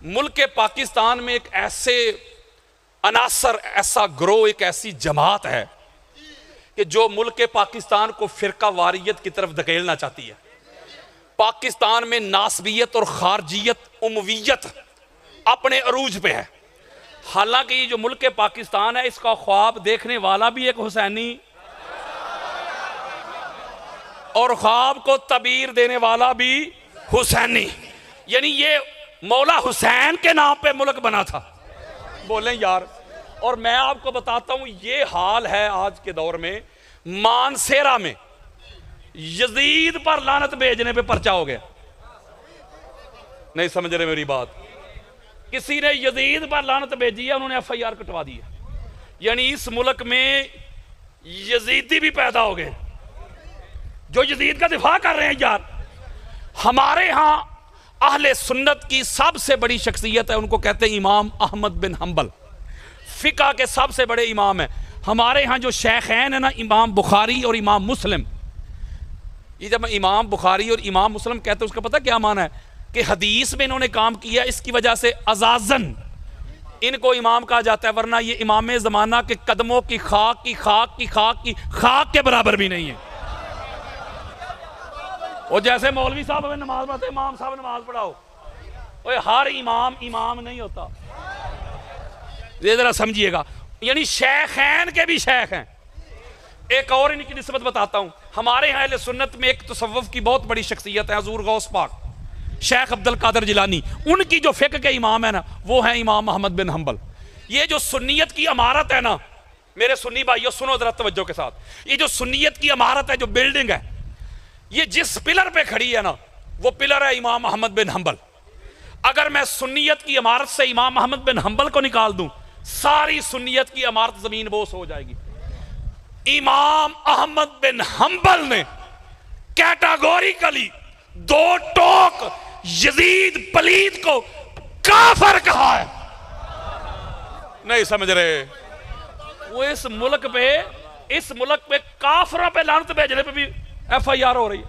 मुल्क पाकिस्तान में एक ऐसे अनासर, ऐसा ग्रोह, एक ऐसी जमात है कि जो मुल्क पाकिस्तान को फिरका वारियत की तरफ धकेलना चाहती है। पाकिस्तान में नासबियत और खारजियत, उमवियत अपने अरूज पे है। हालांकि ये जो मुल्क पाकिस्तान है, इसका ख्वाब देखने वाला भी एक हुसैनी और ख्वाब को तबीर देने वाला भी हुसैनी, यानी ये मौला हुसैन के नाम पे मुल्क बना था। बोलें यार। और मैं आपको बताता हूं, ये हाल है आज के दौर में। मानसेरा में यजीद पर लानत भेजने पे पर्चा हो गया। नहीं समझ रहे मेरी बात? किसी ने यजीद पर लानत भेजी है, उन्होंने FIR कटवा दी है। यानी इस मुल्क में यजीदी भी पैदा हो गए जो यजीद का दिफा कर रहे हैं। यार हमारे यहां अहले सुन्नत की सबसे बड़ी शख्सियत है, उनको कहते हैं इमाम अहमद बिन हंबल। फिका के सबसे बड़े इमाम है। हमारे यहाँ जो शेखैन है ना, इमाम बुखारी और इमाम मुस्लिम। ये जब इमाम बुखारी और इमाम मुस्लिम कहते हैं, उसका पता क्या माना है? कि हदीस में इन्होंने काम किया, इसकी वजह से अजाजन इनको इमाम कहा जाता है, वरना ये इमाम ज़माना के कदमों की खाक की खाक की खाक की खाक के बराबर भी नहीं है। और जैसे मौलवी साहब हमें नमाज पढ़ते, इमाम साहब नमाज पढ़ाओ, ओए हर इमाम इमाम नहीं होता, ये जरा समझिएगा। यानी शेखैन के भी शेख हैं। एक और इनकी निस्बत बताता हूं। हमारे यहाँ अहले सुन्नत में एक तसव्वुफ की बहुत बड़ी शख्सियत है, हुजूर गौस पाक शेख अब्दुल कादिर जिलानी। उनकी जो फिक्र के इमाम है ना, वो है इमाम अहमद बिन हंबल। ये जो सुन्नियत की इमारत है ना, मेरे सुन्नी भाइयों सुनो जरा तवज्जो के साथ। ये जो सुन्नियत की इमारत है, जो बिल्डिंग है, ये जिस पिलर पे खड़ी है ना, वो पिलर है इमाम अहमद बिन हंबल। अगर मैं सुन्नियत की इमारत से इमाम अहमद बिन हंबल को निकाल दूं, सारी सुन्नियत की इमारत जमीन बोस हो जाएगी। इमाम अहमद बिन हंबल ने कैटेगोरिकली दो टोक यजीद पलीद को काफिर कहा है। नहीं समझ रहे? वो इस मुल्क पे काफिरों पे लानत भेजने पे भी FIR हो रही है।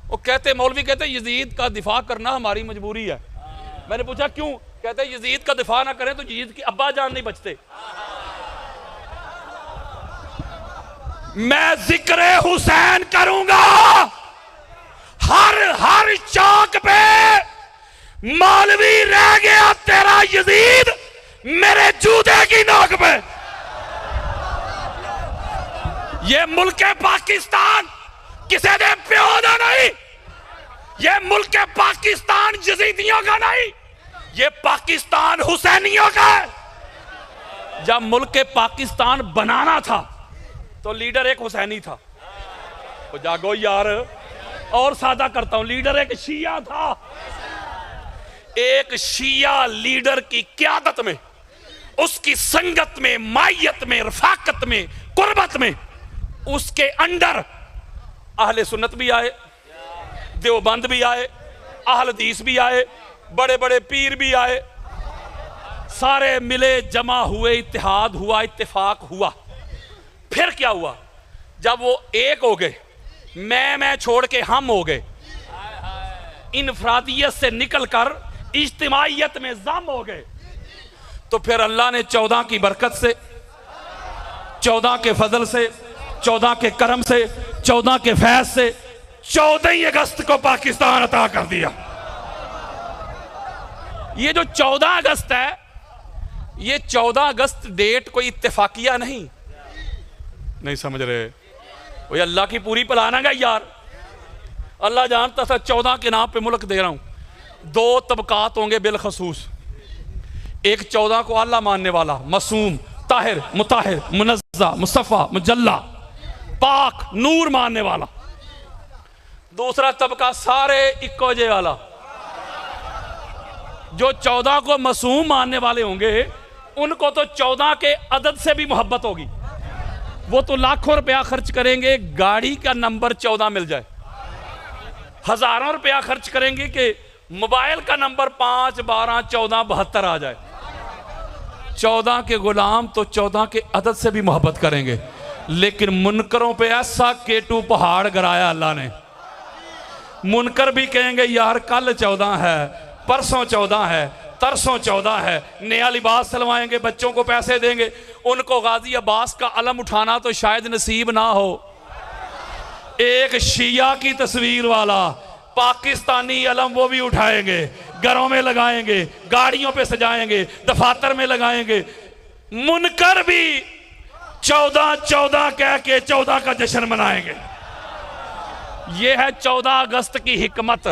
वो कहते, मौलवी कहते यजीद का दिफा करना हमारी मजबूरी है। मैंने पूछा क्यों? कहते यजीद का दिफा ना करें तो यजीद की अब्बा जान नहीं बचते। मैं जिक्र हुसैन करूंगा हर चौक पे। मौलवी रह गया तेरा यजीद मेरे जूते की नोक पे। ये मुल्क पाकिस्तान किसी ने प्यो का नहीं, ये मुल्क पाकिस्तान यजीदियों का नहीं, ये पाकिस्तान हुसैनियों का है। जब मुल्क पाकिस्तान बनाना था तो लीडर एक हुसैनी था। तो जागो यार, और सादा करता हूं, लीडर एक शिया था। एक शिया लीडर की क़यादत में, उसकी संगत में, मायत में, रफाकत में, कुर्बत में, उसके अंडर अहले सुन्नत भी आए, देवबंद भी आए, अहल हदीस भी आए, बड़े बड़े पीर भी आए। सारे मिले, जमा हुए, इत्तेहाद हुआ, इत्तेफाक हुआ। फिर क्या हुआ? जब वो एक हो गए, मैं छोड़ के हम हो गए, इनफरादियत से निकलकर इज्तिमाइयत में जम हो गए, तो फिर अल्लाह ने 14 की बरकत से, 14 के फजल से, 14 के करम से, 14 के फैज से 14 अगस्त को पाकिस्तान अता कर दिया। ये जो 14 अगस्त है, ये 14 अगस्त डेट कोई इत्तेफाकिया नहीं समझ रहे? वो अल्लाह की पूरी प्लान है यार। अल्लाह जानता था 14 के नाम पे मुल्क दे रहा हूं। 2 तबकात होंगे बिलखसूस। एक 14 को अल्लाह मानने वाला, मासूम, ताहिर, मुताहिर, मुनज़्ज़ा, मुस्तफ़ा, मुजल्ला, पाक, नूर मानने वाला। दूसरा तबका सारे इक्को जे वाला। जो 14 को मासूम मानने वाले होंगे, उनको तो 14 के अदद से भी मोहब्बत होगी। वो तो लाखों रुपया खर्च करेंगे गाड़ी का नंबर 14 मिल जाए, हजारों रुपया खर्च करेंगे कि मोबाइल का नंबर 5, 12, 14, 72 आ जाए। 14 के गुलाम तो 14 के अदद से भी मोहब्बत करेंगे। लेकिन मुनकरों पे ऐसा केटू पहाड़ गिराया अल्लाह ने। मुनकर भी कहेंगे यार कल 14 है, परसों 14 है, तरसों 14 है, नया लिबास सिलवाएंगे, बच्चों को पैसे देंगे। उनको गाजी अब्बास का अलम उठाना तो शायद नसीब ना हो। एक शिया की तस्वीर वाला पाकिस्तानी अलम वो भी उठाएंगे, घरों में लगाएंगे, गाड़ियों पे सजाएंगे, दफातर में लगाएंगे। मुनकर भी 14-14 कह के 14 का जश्न मनाएंगे। ये है 14 अगस्त की हिकमत।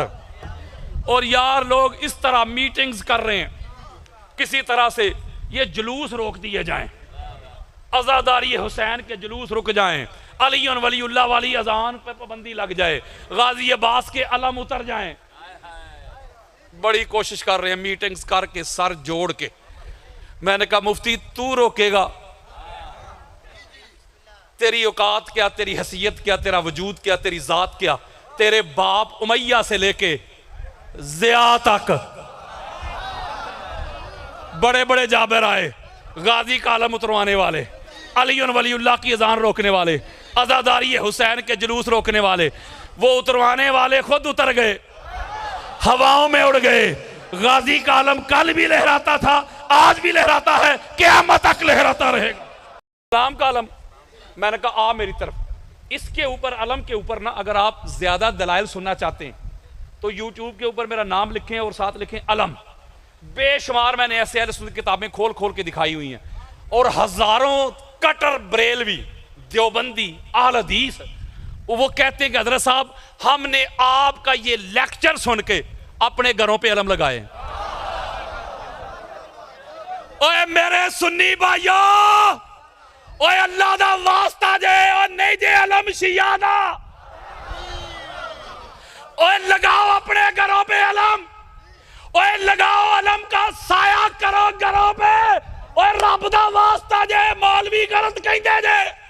और यार लोग इस तरह मीटिंग्स कर रहे हैं, किसी तरह से ये जुलूस रोक दिए जाएं, आज़ादारी हुसैन के जुलूस रुक जाएं, अली और वलीउल्लाह वाली अजान पर पाबंदी लग जाए, गाजी अब्बास के अलम उतर जाएं। बड़ी कोशिश कर रहे हैं मीटिंग्स करके सर जोड़ के। मैंने कहा मुफ्ती तू रोकेगा? तेरी औकात क्या, तेरी हैसियत क्या, तेरा वजूद क्या, तेरी जात क्या? तेरे बाप उमैया से लेके ज़िया तक बड़े बड़े जाबिर आए, गाजी का अलम उतरवाने वाले, अली और वलीउल्लाह की अजान रोकने वाले, आज़ादारी हुसैन के जुलूस रोकने वाले, वो उतरवाने वाले खुद उतर गए, हवाओं में उड़ गए। गाजी का अलम कल भी लहराता था, आज भी लहराता है, क़यामत तक लहराता रहेगा। इस्लाम का अलम, मैंने कहा आ मेरी तरफ। इसके ऊपर अलम के ऊपर ना, अगर आप ज्यादा दलाइल सुनना चाहते हैं तो यूट्यूब के ऊपर मेरा नाम लिखें और साथ लिखें अलम। बेशुमार मैंने ऐसे अहले सुन्नत किताबें खोल खोल के दिखाई हुई हैं, और हजारों कटर बरेलवी देवबंदी अहले हदीस वो कहते हैं कि हजरत साहब हमने आपका ये लेक्चर सुन के अपने घरों पे अलम लगाए। ओए मेरे सुन्नी भाइयों, ओए अल्लाह दा वास्ता जे और नहीं जे अलम शिया दा, ओए लगाओ अपने घरों पे अलम, ओए लगाओ अलम का साया करो घरों पे। ओए रब दा वास्ता जे मौलवी गलत कहंदे जे।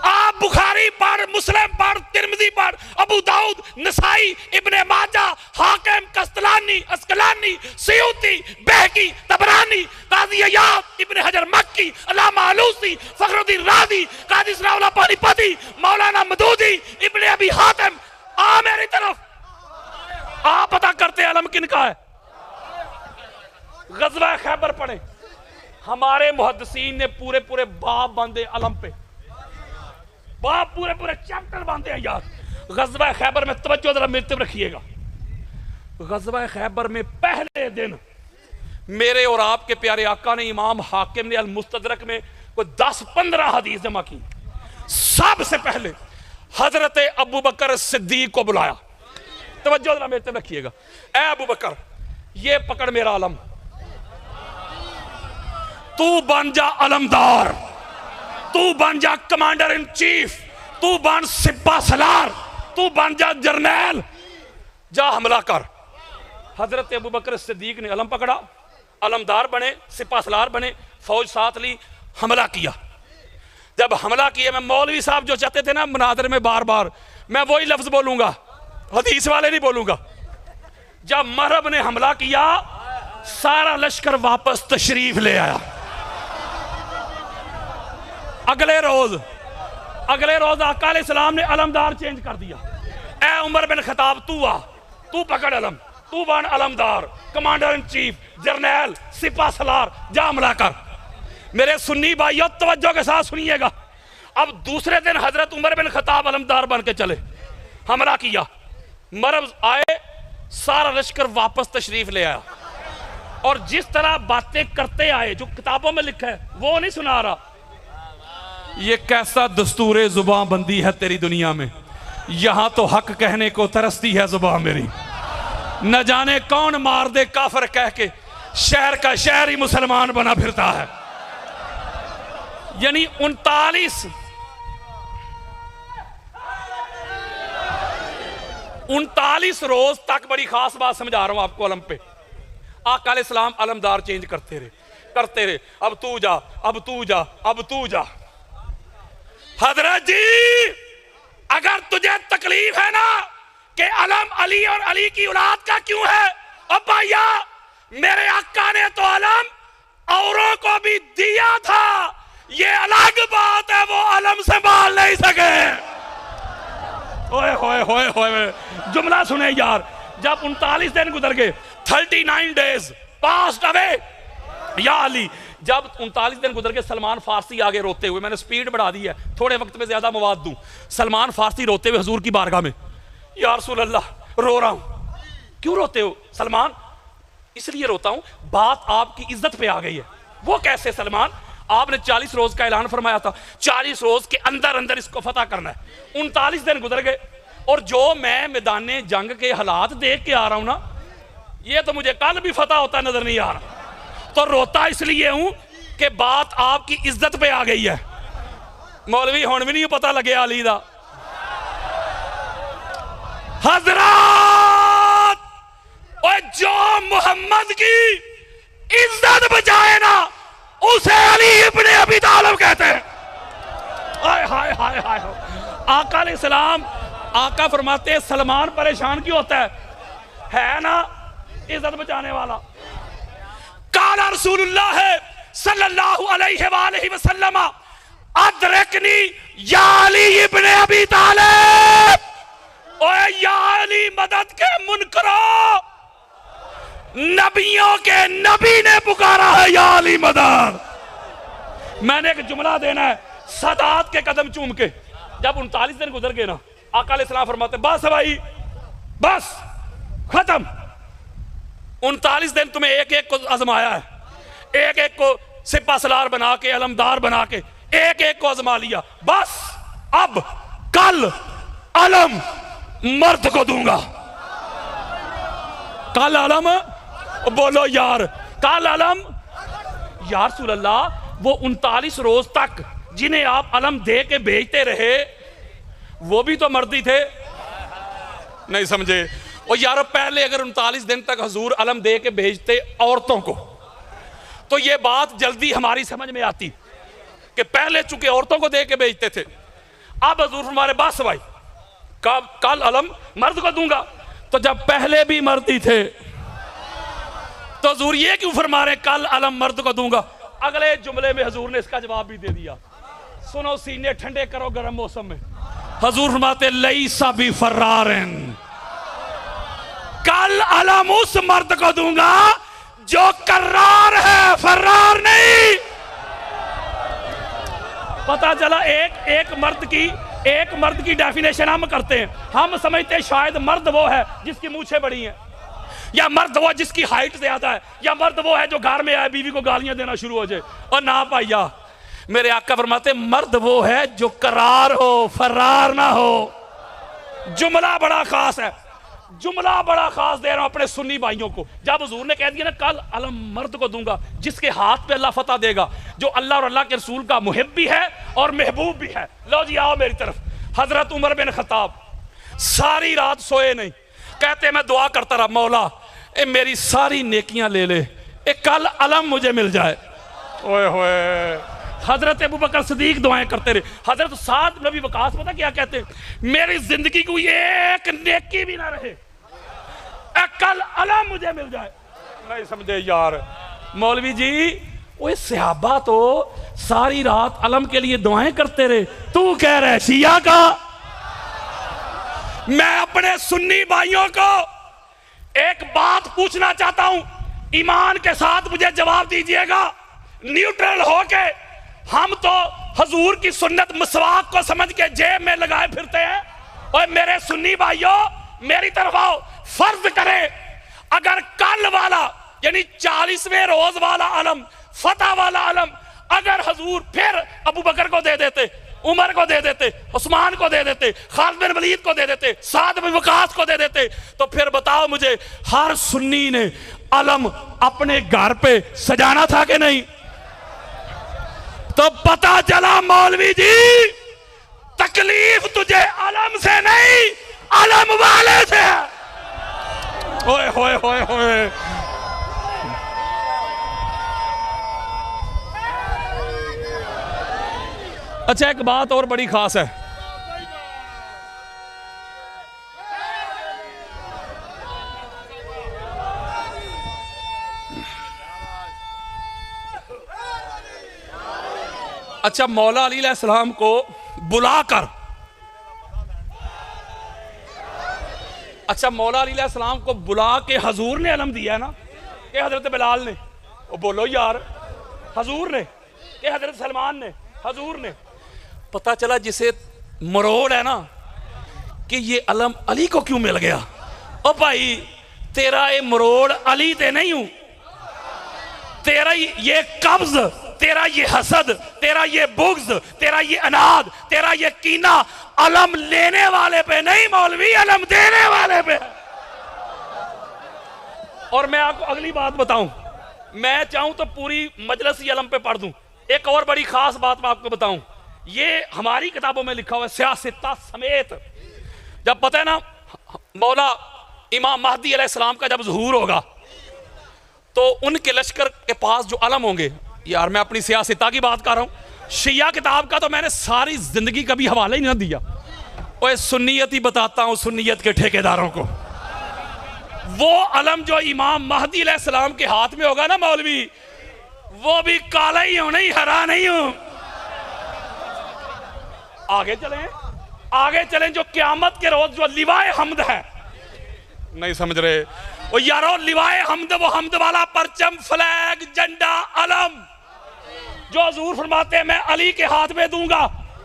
आप बुखारी पढ़, मुस्लिम पढ़, तिरमिजी पढ़, अबू दाऊद, नसाई, इब्ने माजा, हाकिम, कस्तलानी, अस्कलानी, सियूती, बहकी, तबरानी, काजी अय्याब, इब्ने हजर मक्की, अल्लामा आलूसी, फखरुद्दीन राज़ी, काजी सनाउल्लाह पानीपती, मौलाना मदूदी, इब्ने अबी हातिम। आ मेरी तरफ, आ पता करते अलम किनका है। ग़ज़वा खैबर पढ़े, हमारे मुहद्दिसीन ने पूरे पूरे बाब बांधे अलम पे, बाप पूरे पूरे चैप्टर बांधे हैं यार। ग़ज़वा खैबर में तवज्जो जरा मेरे तरफ रखिएगा। ग़ज़वा खैबर में पहले दिन मेरे और आपके प्यारे आका ने, इमाम हाकिम ने अल-मुस्तदरक में कोई 10-15 हदीस जमा की। सबसे पहले हजरत अबू बकर सिद्दीक को बुलाया। तवज्जो जरा मेरे तरफ रखिएगा। ए अबू बकर, ये पकड़ मेरा अलम, तू बन जा अलमदार, तू बन जा कमांडर इन चीफ, तू बन सिपा सलार, तू बन जा जर्नैल, जा हमला कर। हजरत अबू बकर सिद्दीक ने अलम पकड़ा, अलमदार बने, सिपा सलार बने, फौज साथ ली, हमला किया। जब हमला किया, मैं मौलवी साहब जो चाहते थे ना मुनादरे में बार बार, मैं वही लफ्ज बोलूंगा, हदीस वाले नहीं बोलूंगा। जब महरब ने हमला किया, सारा लश्कर वापस तशरीफ ले आया। अगले रोज आका अलैहिस्सलाम ने अलमदार चेंज कर दिया। ए उमर बिन खताब, तू आ, तू पकड़ अलम, तू बन अलमदार, कमांडर इन चीफ, जर्नैल, सिपा सलार, जा हमला कर। मेरे सुन्नी भाइयों तवज्जो के साथ सुनिएगा। अब दूसरे दिन हजरत उमर बिन खताब अलमदार बन के चले, हमला किया, मरब आए, सारा लश्कर वापस तशरीफ ले आया। और जिस तरह बातें करते आए, जो किताबों में लिखा है वो नहीं सुना रहा। ये कैसा दस्तूरे जुबान बंदी है तेरी दुनिया में। यहां तो हक कहने को तरसती है जुबान मेरी, न जाने कौन मार दे काफिर कह के शहर का शहर ही मुसलमान बना फिरता है। यानी 39 रोज तक, बड़ी खास बात समझा रहा हूं आपको अलम पे, आका अलैहिस्सलाम अलमदार चेंज करते रहे। अब तू जा, अब तू जा, अब तू जा। हजरत जी, अगर तुझे तकलीफ है ना कि अलम अली और अली की औलाद का क्यों है, अब भैया मेरे आका ने तो अलम औरों को भी दिया था, ये अलग बात है, वो अलम संभाल नहीं सके। ओए होए होए होए, जुमला सुने यार। जब 39 दिन गुजर गए, 39 days passed away या अली। जब 39 दिन गुजर के सलमान फारसी आगे रोते हुए, मैंने स्पीड बढ़ा दी है थोड़े वक्त में ज्यादा मवाद दूं, सलमान फारसी रोते हुए हुजूर की बारगाह में, या रसूल अल्लाह रो रहा हूं। क्यों रोते हो सलमान? इसलिए रोता हूं बात आपकी इज्जत पे आ गई है। वो कैसे सलमान? आपने 40 रोज का ऐलान फरमाया था, 40 रोज के अंदर अंदर इसको फतह करना है। 39 दिन गुजर गए और जो मैं मैदान जंग के हालात देख के आ रहा हूं ना, ये तो मुझे कल भी फतह होता नजर नहीं आ रहा। तो रोता इसलिए हूं कि बात आपकी इज्जत पे आ गई है। मौलवी हुण भी नहीं पता लगे अली दा। हजरत, और जो मोहम्मद की इज्जत बचाए ना, उसे अली इब्ने अबी तालिब कहते हैं। हाय हाय हाय हाय। आका अलैहिस्सलाम, आका फरमाते हैं सलमान परेशान क्यों होता है ना इज्जत बचाने वाला। काला रसूलुल्लाह सल्लल्लाहु अलैहि वसल्लम अदरकनी या अली इब्ने अबी तालिब। ओए या अली मदद के मुनकरो, नबियों के नबी ने पुकारा है या अली मदद। मैंने एक जुमला देना है सदात के कदम चूम के। जब 39 दिन गुजर गए ना, आका अलैहिस्सलाम फरमाते बस भाई बस खत्म। 39 दिन तुम्हें एक एक को आजमाया है, एक एक को सिपा सलार बना के, अलमदार बना के एक एक को आजमा लिया। बस अब कल अलम मर्द को दूंगा। कल अलम, बोलो यार, कल अलम। यार रसूल अल्लाह, वो 39 रोज तक जिन्हें आप अलम दे के भेजते रहे, वो भी तो मर्दी थे। नहीं समझे? और यार पहले अगर 39 दिन तक हुजूर अलम दे के भेजते औरतों को, तो ये बात जल्दी हमारी समझ में आती कि पहले चूंकि औरतों को दे के भेजते थे, अब हुजूर हमारे बस भाई कल अलम मर्द को दूंगा। तो जब पहले भी मर्दी थे तो हुजूर ये क्यों फरमा रहे कल अलम मर्द को दूंगा? अगले जुमले में हुजूर ने इसका जवाब भी दे दिया। सुनो, सीने ठंडे करो गर्म मौसम में। हुजूर फरमाते लईसा भी फर्रारन, कल अलम उस मर्द को दूंगा जो कर्रार है, फर्रार नहीं। पता चला एक मर्द की डेफिनेशन हम करते हैं। हम समझते हैं शायद मर्द वो है जिसकी मूछें बड़ी हैं, या मर्द वो जिसकी हाइट ज्यादा है, या मर्द वो है जो घर में आए बीवी को गालियां देना शुरू हो जाए। और ना पाइया, मेरे आका फरमाते मर्द वो है जो करार हो, फरार ना हो। जुमला बड़ा खास है, जुमला बड़ा खास दे रहा हूं अपने सुन्नी भाइयों को। जब हुजूर ने कह दिया ना कल अलम मर्द को दूंगा जिसके हाथ पे अल्लाह फतह देगा, जो अल्लाह और अल्लाह के रसूल का मुहिब भी है और महबूब भी है। लो जी आओ मेरी तरफ। हजरत उमर बिन खत्ताब सारी रात सोए नहीं, कहते मैं दुआ करता रहा, मौला ए मेरी सारी नेकियां ले ले, ए कल अलम मुझे मिल जाए। ओए होए। हजरत अबू बकर सिद्दीक दुआएं करते रहे। हजरत साद नबी वकास पता क्या कहते हैं? मेरी जिंदगी को एक नेकी भी ना रहे, ए कल अलम मुझे मिल जाए। नहीं समझे यार? मौलवी जी वो सहाबा तो सारी रात अलम के लिए दुआएं करते रहे, तू कह रहे शिया का। मैं अपने सुन्नी भाइयों को एक बात पूछना चाहता हूं, ईमान के साथ मुझे जवाब दीजिएगा, न्यूट्रल होके। हम तो हुजूर की सुन्नत मिसवाक को समझ के जेब में लगाए फिरते हैं। और मेरे सुन्नी भाइयों मेरी तरफ आओ, फर्ज करें अगर कल वाला यानी 40वें रोज वाला अलम, फतह वाला अलम अगर हुजूर फिर अबू बकर को दे देते, उमर को दे देते, उस्मान को दे देते, खालिद बिन वलीद को दे देते, साद बिन वकास को दे देते, तो फिर बताओ मुझे हर सुन्नी ने अलम अपने घर पे सजाना था कि नहीं? तो पता चला मौलवी जी तकलीफ तुझे अलम से नहीं अलम वाले से है। होए होए होए होए। अच्छा एक बात और बड़ी खास है, अच्छा मौला अली अलैहिस्सलाम को बुलाकर अच्छा, मौला अली अलैहिस्सलाम को बुला के हजूर ने अलम दिया है ना, कि हजरत बिलाल ने? वो बोलो यार, हजूर ने कि हजरत सलमान ने? हजूर ने। पता चला जिसे मरोड़ है ना कि ये अलम अली को क्यों मिल गया। ओ भाई, तेरा ये मरोड़ अली ते नहीं हूं, तेरा ये कब्ज, तेरा ये हसद, तेरा ये बुग्ज, तेरा ये अनाद, तेरा ये कीना अलम लेने वाले पे नहीं मौलवी, अलम देने वाले पे। और मैं आपको अगली बात बताऊं, मैं चाहूं तो पूरी मजलिस ही अलम पे पढ़ दूं। एक और बड़ी खास बात मैं आपको बताऊं, ये हमारी किताबों में लिखा हुआ है सियासत समेत। जब पता है ना मौला इमाम महदी अलैहिस्सलाम का जब ज़ुहूर होगा तो उनके लश्कर के पास जो अलम होंगे, यार मैं अपनी सियासता की बात कर रहा हूं, शिया किताब का तो मैंने सारी जिंदगी कभी हवाला ही ना दिया। ओए सुन्नियत ही बताता हूं, सुन्नियत के ठेकेदारों को। वो अलम जो इमाम महदी अलैहिस्सलाम के हाथ में होगा ना मौलवी, वो भी काला ही हूं, नहीं हरा नहीं हूं। आगे चलें, आगे चलें, जो क़यामत के रोज जो लिवाए हमद है, नहीं समझ रहे वो यारो, लिवाए हमद, वो हमद वाला परचम, फ्लैग, झंडा, अलम जो हुजूर फरमाते हैं मैं अली के हाथ में दूंगा,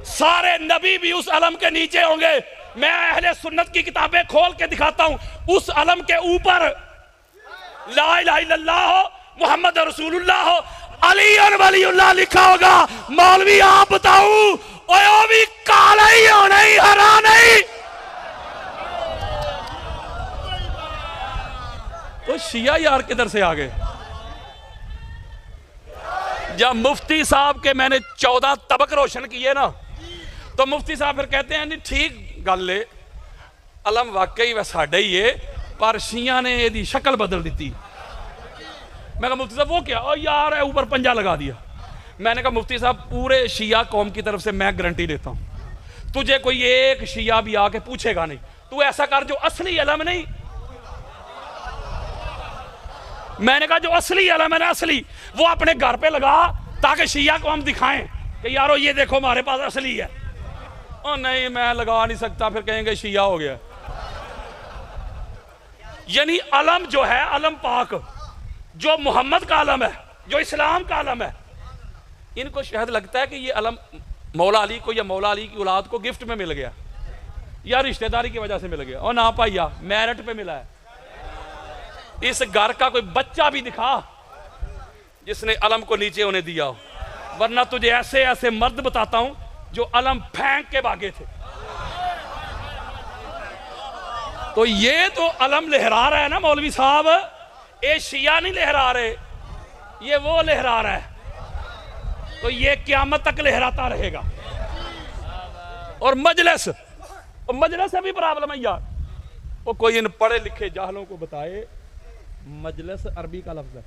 सारे नबी भी उस अलम के नीचे होंगे। मैं अहले सुन्नत की किताबें खोल के दिखाता हूं, उस अलम के ऊपर ला इलाहा इल्लल्लाह मुहम्मद रसूलुल्लाह अली और वलीउल्लाह लिखा होगा। मौलवी आप बताओ, ओए वो भी काला ही हो, नहीं हरा नहीं। तो शिया यार किधर से आ गए? जब मुफ्ती साहब के मैंने 14 तबक रोशन किए ना, तो मुफ्ती साहब फिर कहते हैं नहीं ठीक गल है, अलम वाकई वह साडा ही है, पर शिया ने यदी शक्ल बदल दी। मैं कहा मुफ्ती साहब वो क्या? और यार है ऊपर पंजा लगा दिया। मैंने कहा मुफ्ती साहब पूरे शिया कौम की तरफ से मैं गारंटी देता हूं, तुझे कोई एक शिया भी आके पूछेगा नहीं, तू ऐसा कर जो असली अलम नहीं, मैंने कहा जो असली अलम है ना, असली वो अपने घर पे लगा, ताकि शिया को हम दिखाएं कि यारो ये देखो हमारे पास असली है। ओ नहीं मैं लगा नहीं सकता, फिर कहेंगे शिया हो गया। यानी अलम जो है, अलम पाक जो मोहम्मद का अलम है, जो इस्लाम का अलम है, इनको शायद लगता है कि ये अलम मौला अली को या मौला अली की औलाद को गिफ्ट में मिल गया या रिश्तेदारी की वजह से मिल गया। और ना पाइया मेरिट पे मिला है। इस घर का कोई बच्चा भी दिखा जिसने अलम को नीचे होने दिया हो, वरना तुझे ऐसे ऐसे मर्द बताता हूं जो अलम फेंक के भागे थे। तो ये तो अलम लहरा रहा है ना मौलवी साहब, ये शिया नहीं लहरा रहे, ये वो लहरा रहा है। तो ये क़यामत तक लहराता रहेगा। और मजलिस, मजलिस से भी प्रॉब्लम है यार। वो कोई इन पढ़े लिखे जाहलों को बताए, मजलिस अरबी का लफ्ज है,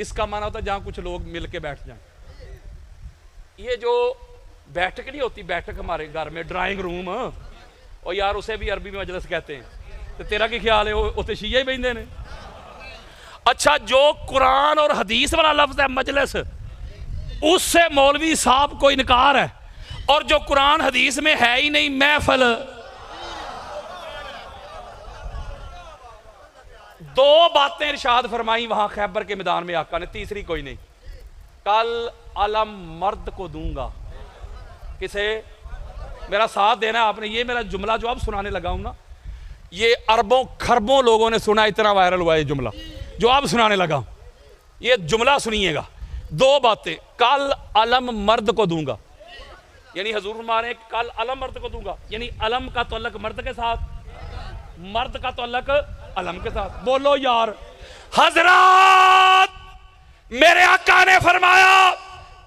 इसका माना होता है जहां कुछ लोग मिलके बैठ जाएं। ये जो बैठक नहीं होती, बैठक हमारे घर में ड्राइंग रूम, और यार उसे भी अरबी में मजलिस कहते हैं। तो तेरा क्या ख्याल है, उसे शिया ही बहते ने? अच्छा, जो कुरान और हदीस वाला लफ्ज है मजलिस, उससे मौलवी साहब को इनकार है। और जो कुरान हदीस में है ही नहीं, महफल। दो बातें इरशाद फरमाई वहां खैबर के मैदान में आका ने, तीसरी कोई नहीं। कल अलम मर्द को दूंगा। किसे? मेरा साथ देना है आपने। ये मेरा जुमला जो अब सुनाने लगा हूं ना, ये अरबों खरबों लोगों ने सुना, इतना वायरल हुआ ये जुमला जो अब सुनाने लगा हूं। ये जुमला सुनिएगा। दो बातें, कल अलम मर्द को दूंगा, यानी हजूर फरमा रहे हैं कल अलम मर्द को दूंगा, यानी अलम का तअल्लुक मर्द के साथ, मर्द का तअल्लुक अलम के साथ। बोलो यार। हजरत मेरे आका ने फरमाया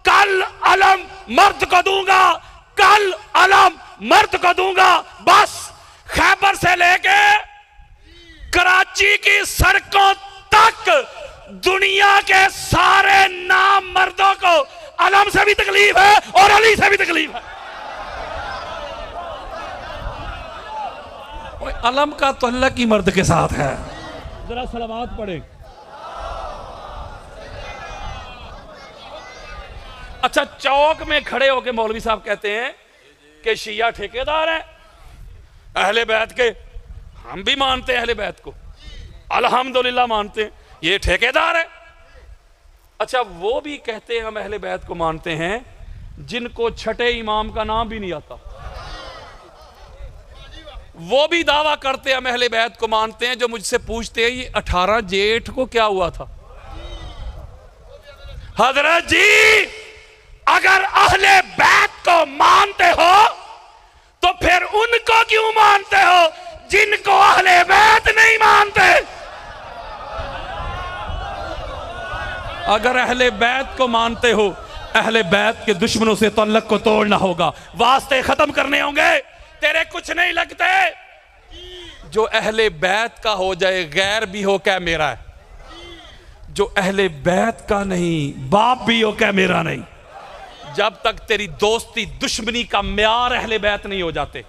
कल अलम मर्द को दूंगा, कल अलम मर्द को दूंगा। बस खैबर से लेके कराची की सड़कों तक दुनिया के सारे नाम मर्दों को अलम से भी तकलीफ है और अली से भी तकलीफ है। अलम का तअल्लुक ही मर्द के साथ है। जरा सलावत पढ़े। अच्छा, चौक में खड़े होके मौलवी साहब कहते हैं कि शिया ठेकेदार हैं अहले बैत के। हम भी मानते हैं अहले बैत को, अल्हम्दुलिल्लाह मानते हैं, ये ठेकेदार है। अच्छा, वो भी कहते हैं हम अहले बैत को मानते हैं जिनको छठे इमाम का नाम भी नहीं आता, वो भी दावा करते हैं हम अहले बैत को मानते हैं। जो मुझसे पूछते हैं ये 18 जेठ को क्या हुआ था, हजरत जी अगर अहले बैत को मानते हो तो फिर उनको क्यों मानते हो जिनको अहले बैत नहीं मानते। अगर अहले बैत को मानते हो, अहले बैत के दुश्मनों से तल्लक को तोड़ना होगा, वास्ते खत्म करने होंगे, तेरे कुछ नहीं लगते। जो अहले बैत का हो जाए गैर भी हो क्या मेरा है, जो अहले बैत का नहीं बाप भी हो क्या मेरा नहीं। जब तक तेरी दोस्ती दुश्मनी का म्यार अहले बैत नहीं हो जाते,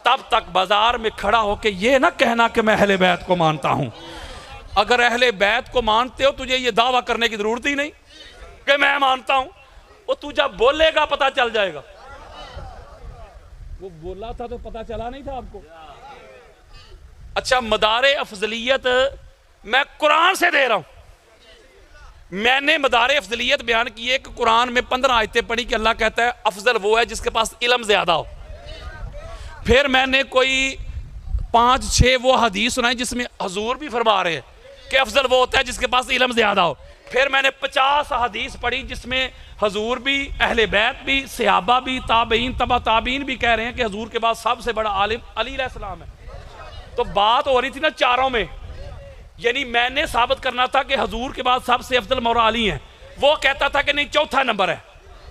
तब तक बाजार में खड़ा होके ये ना कहना कि मैं अहले बैत को मानता हूं। अगर अहले बैत को मानते हो, तुझे ये दावा करने की जरूरत ही नहीं कि मैं मानता हूं, वो तू जब बोलेगा पता चल जाएगा। वो बोला था तो पता चला नहीं था आपको। अच्छा, मदारे अफजलियत मैं कुरान से दे रहा हूं। मैंने मदारे अफजलियत बयान की है कि कुरान में 15 आयतें पढ़ी कि अल्लाह कहता है अफजल वो है जिसके पास इल्म ज्यादा हो। फिर मैंने कोई 5-6 वो हदीस सुनाई जिसमें हजूर भी फरमा रहे हैं कि अफजल वो होता है जिसके पास इल्म ज्यादा हो। फिर मैंने 50 हदीस पढ़ी जिसमें हजूर भी, अहले बैत भी, सहाबा भी, ताबईन, तबा ताबीन भी कह रहे हैं कि हजूर के बाद सबसे बड़ा आलिम अली अलैहिस्सलाम है। तो बात हो रही थी ना चारों में, यानी मैंने साबित करना था कि हजूर के बाद सबसे अफजल मौला अली हैं, वो कहता था कि नहीं चौथा नंबर है।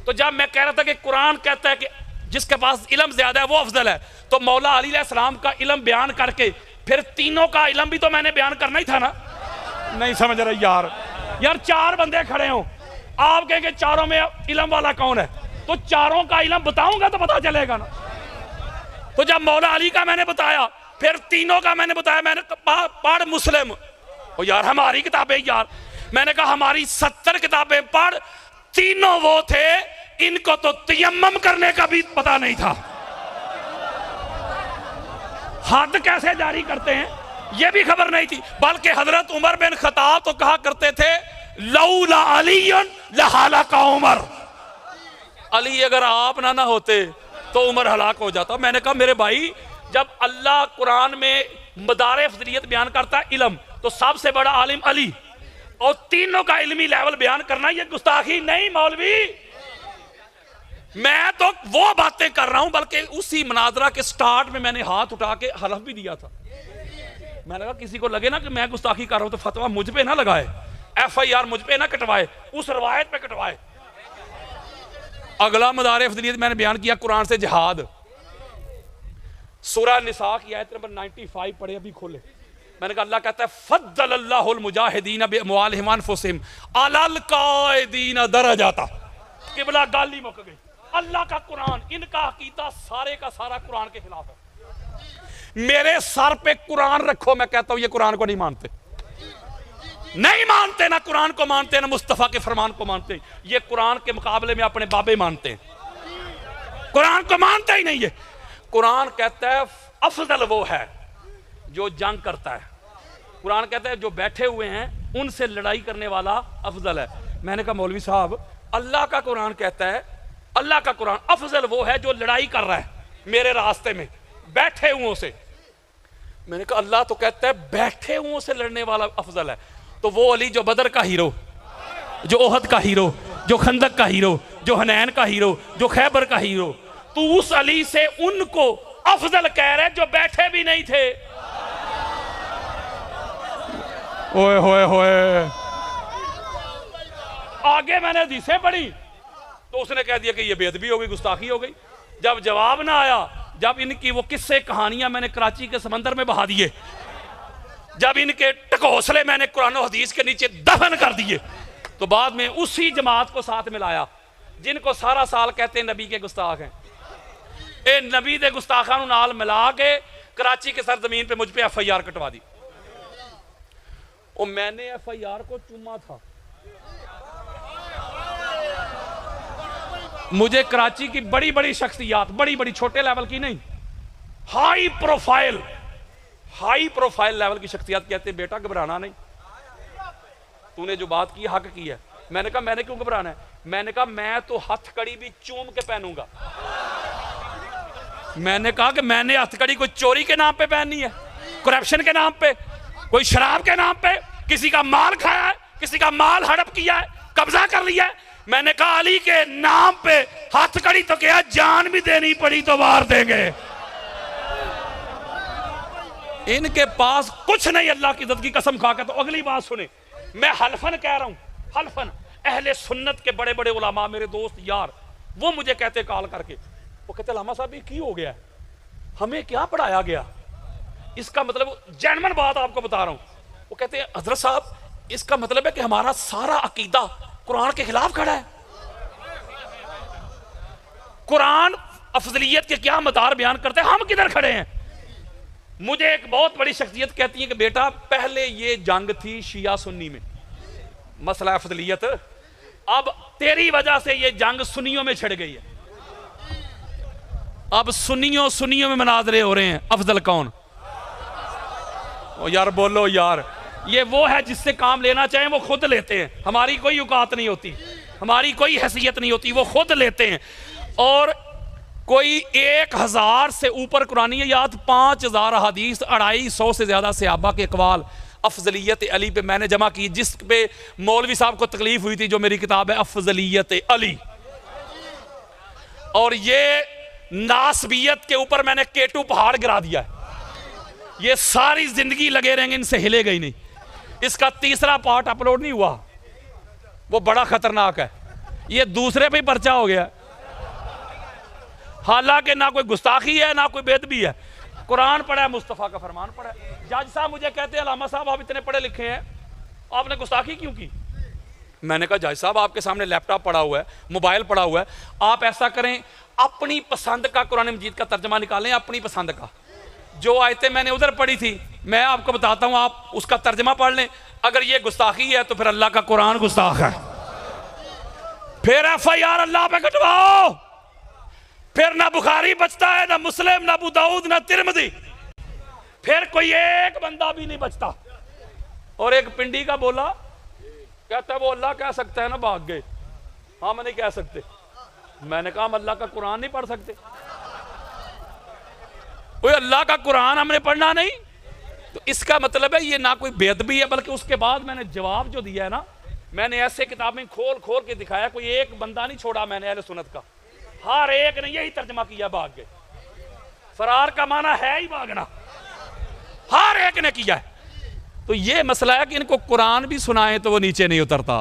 तो जब मैं कह रहा था कि कुरान कहता है कि जिसके पास इल्म ज्यादा है वो अफजल है, तो मौला अली अलैहिस्सलाम का इल्म बयान करके फिर तीनों का इल्म भी तो मैंने बयान करना ही था ना। नहीं समझ रहे यार, यार 4 बंदे खड़े हो, आप कहेंगे चारों में इल्म वाला कौन है, तो चारों का इल्म बताऊंगा तो पता चलेगा ना। तो जब मौला अली का मैंने बताया, फिर तीनों का मैंने बताया, मैंने पढ़ मुस्लिम, ओ यार हमारी किताबें यार, मैंने कहा हमारी 70 किताबें पढ़, तीनों वो थे इनको तो तयम्मुम करने का भी पता नहीं था। हद कैसे जारी करते हैं ये भी खबर नहीं थी। बल्कि हजरत उमर बिन खत्ताब तो कहा करते थे लौला अलीयुन लहालका उमर, अली अगर आप ना होते तो उमर हलाक हो जाता। मैंने कहा मेरे भाई, जब अल्लाह कुरान में मदारे अफजलियत बयान करता है इल्म, तो सबसे बड़ा आलिम अली, और तीनों का इल्मी लेवल बयान करना ये गुस्ताखी नहीं मौलवी। मैं तो वो बातें कर रहा हूं, बल्कि उसी मुनाजरा के स्टार्ट में मैंने हाथ उठा के हलफ भी दिया था। मैंने कहा किसी को लगे ना कि मैं गुस्ताखी कर रहा हूं तो फतवा मुझ पे ना लगाए, FIR मुझ पे ना कटवाए, उस रवायत पे कटवाए। अगला मदारे अफजलियत मैंने बयान किया कुरान से जिहाद, सूरह निसा की आयत नंबर 95 पढ़े, अभी खोले। मैंने कहा अल्लाह कहता है फद्दलल्लाहुल मुजाहिदीन बिअमवालिहिम व अनफुसिहिम अलल काइदीन दरजाता। किबला गाली मुक गई। अल्लाह का कुरान, इनका अकीदा सारे का सारा कुरान के खिलाफ है। मेरे सर पे कुरान रखो, मैं कहता हूं ये कुरान को नहीं मानते, नहीं मानते, ना कुरान को मानते, ना मुस्तफा के फरमान को मानते। ये कुरान के मुकाबले में अपने बाबे मानते हैं, कुरान को मानते ही नहीं। है कुरान कहता है अफजल वो है जो जंग करता है। कुरान कहता है जो बैठे हुए हैं उनसे लड़ाई करने वाला अफजल है। मैंने कहा मौलवी साहब, अल्लाह का कुरान कहता है, अल्लाह का कुरान अफजल वो है जो लड़ाई कर रहा है मेरे रास्ते में बैठे हुओं से। मैंने कहा अल्लाह तो कहता है बैठे हुओं से लड़ने वाला अफजल है, तो वो अली जो बदर का हीरो, जो ओहद का हीरो, जो खंदक का हीरो, जो हनैन का हीरो, जो खैबर का हीरो, तू उस अली से उनको अफजल कह रहे जो बैठे भी नहीं थे। ओए होए होए। आगे मैंने हदीसें पढ़ी तो उसने कह दिया कि ये बेअदबी हो गई, गुस्ताखी हो गई। जब जवाब ना आया, जब इनकी वो किस्से कहानियां मैंने कराची के समंदर में बहा दिए, जब इनके टकोसले मैंने कुरान और हदीस के नीचे दफन कर दिए, तो बाद में उसी जमात को साथ मिलाया जिनको सारा साल कहते हैं नबी के गुस्ताख हैं। ए नबी दे गुस्ताखां नाल मिला के कराची के सरजमीन पे मुझ पे FIR कटवा दी। और मैंने FIR को चूमा था। मुझे कराची की बड़ी बड़ी शख्सियात, बड़ी बड़ी, छोटे लेवल की नहीं, high profile high profile level की शख्सियत कहते हैं बेटा घबराना नहीं, तूने जो बात की हक की है। मैंने कहा मैंने क्यों घबराना है? मैंने कहा मैं तो हथकड़ी भी चूम के पहनूंगा। मैंने कहा कि मैंने हथकड़ी कोई चोरी के नाम पे पहननी है, करप्शन के नाम पे, कोई शराब के नाम पे, किसी का माल खाया है, किसी का माल हड़प किया है, कब्जा कर लिया है। मैंने कहा अली के नाम पे हथकड़ी तो क्या जान भी देनी पड़ी तो मार देंगे। इनके पास कुछ नहीं, अल्लाह की इज्जत की कसम खा के। तो अगली बात सुने, मैं हल्फन कह रहा हूं, हल्फन अहले सुन्नत के बड़े बड़े उलमा, मेरे दोस्त यार, वो मुझे कहते कॉल करके, वो कहते लामा साहब ये की हो गया, हमें क्या पढ़ाया गया? इसका मतलब जेन्युइन बात आपको बता रहा हूं। वो कहते हैं हजरत साहब इसका मतलब है कि हमारा सारा अकीदा कुरान के खिलाफ खड़ा है। कुरान अफजलियत के क्या मदार बयान करते हैं, हम किधर खड़े हैं? मुझे एक बहुत बड़ी शख्सियत कहती है कि बेटा पहले ये जंग थी शिया सुन्नी में, मसला अफजलियत, अब तेरी वजह से ये जंग सुन्नियों में छिड़ गई है। अब सुन्नियों में मनाजरे हो रहे हैं, अफजल कौन? ओ यार बोलो यार, ये वो है जिससे काम लेना चाहे वो खुद लेते हैं, हमारी कोई औकात नहीं होती, हमारी कोई हैसियत नहीं होती, वो खुद लेते हैं। और कोई 1000 से ऊपर कुरानी याद, 5000 हदीस, 250 से ज्यादा सहाबा के अकवाल अफजलियत अली पे मैंने जमा की, जिस पे मौलवी साहब को तकलीफ हुई थी, जो मेरी किताब है अफजलियत अली। और ये नासबियत के ऊपर मैंने केटू पहाड़ गिरा दिया है, ये सारी जिंदगी लगे रहेंगे, इनसे हिलेगा ही नहीं। इसका तीसरा पार्ट अपलोड नहीं हुआ, वो बड़ा खतरनाक है, ये दूसरे पे ही पर्चा हो गया। हालांकि ना कोई गुस्ताखी है ना कोई बेदबी है, कुरान पढ़ा है, मुस्तफ़ा का फरमान पढ़ा है। जज साहब मुझे कहते हैं अलामा साहब आप इतने पढ़े लिखे हैं, आपने गुस्ताखी क्यों की? मैंने कहा जज साहब आपके सामने लैपटॉप पड़ा हुआ है, मोबाइल पड़ा हुआ है, आप ऐसा करें अपनी पसंद का कुरान मजीद का तर्जमा निकालें, अपनी पसंद का। जो आयतें मैंने उधर पढ़ी थी मैं आपको बताता हूं, आप उसका तर्जमा पढ़ लें। अगर ये गुस्ताखी है तो फिर अल्लाह का कुरान गुस्ताख है, फिर FIR अल्लाह पे कटवाओ, फिर ना बुखारी बचता है, ना मुस्लिम, ना अबू दाऊद, ना तिरमिज़ी, फिर कोई एक बंदा भी नहीं बचता। और एक पिंडी का बोला, कहता है वो अल्लाह कह सकता है ना, भाग गए, हम नहीं कह सकते। मैंने कहा हम अल्लाह का कुरान नहीं पढ़ सकते? कोई अल्लाह का कुरान हमने पढ़ना नहीं? तो इसका मतलब है ये ना कोई बेदबी है, बल्कि उसके बाद मैंने जवाब जो दिया है ना, मैंने ऐसे किताबें खोल खोल के दिखाया, कोई एक बंदा नहीं छोड़ा मैंने अहले सुन्नत का, हर एक ने यही तर्जमा किया, भाग गए। फरार का माना है ही भागना, हर एक ने किया है। तो ये मसला है कि इनको कुरान भी सुनाए तो वो नीचे नहीं उतरता।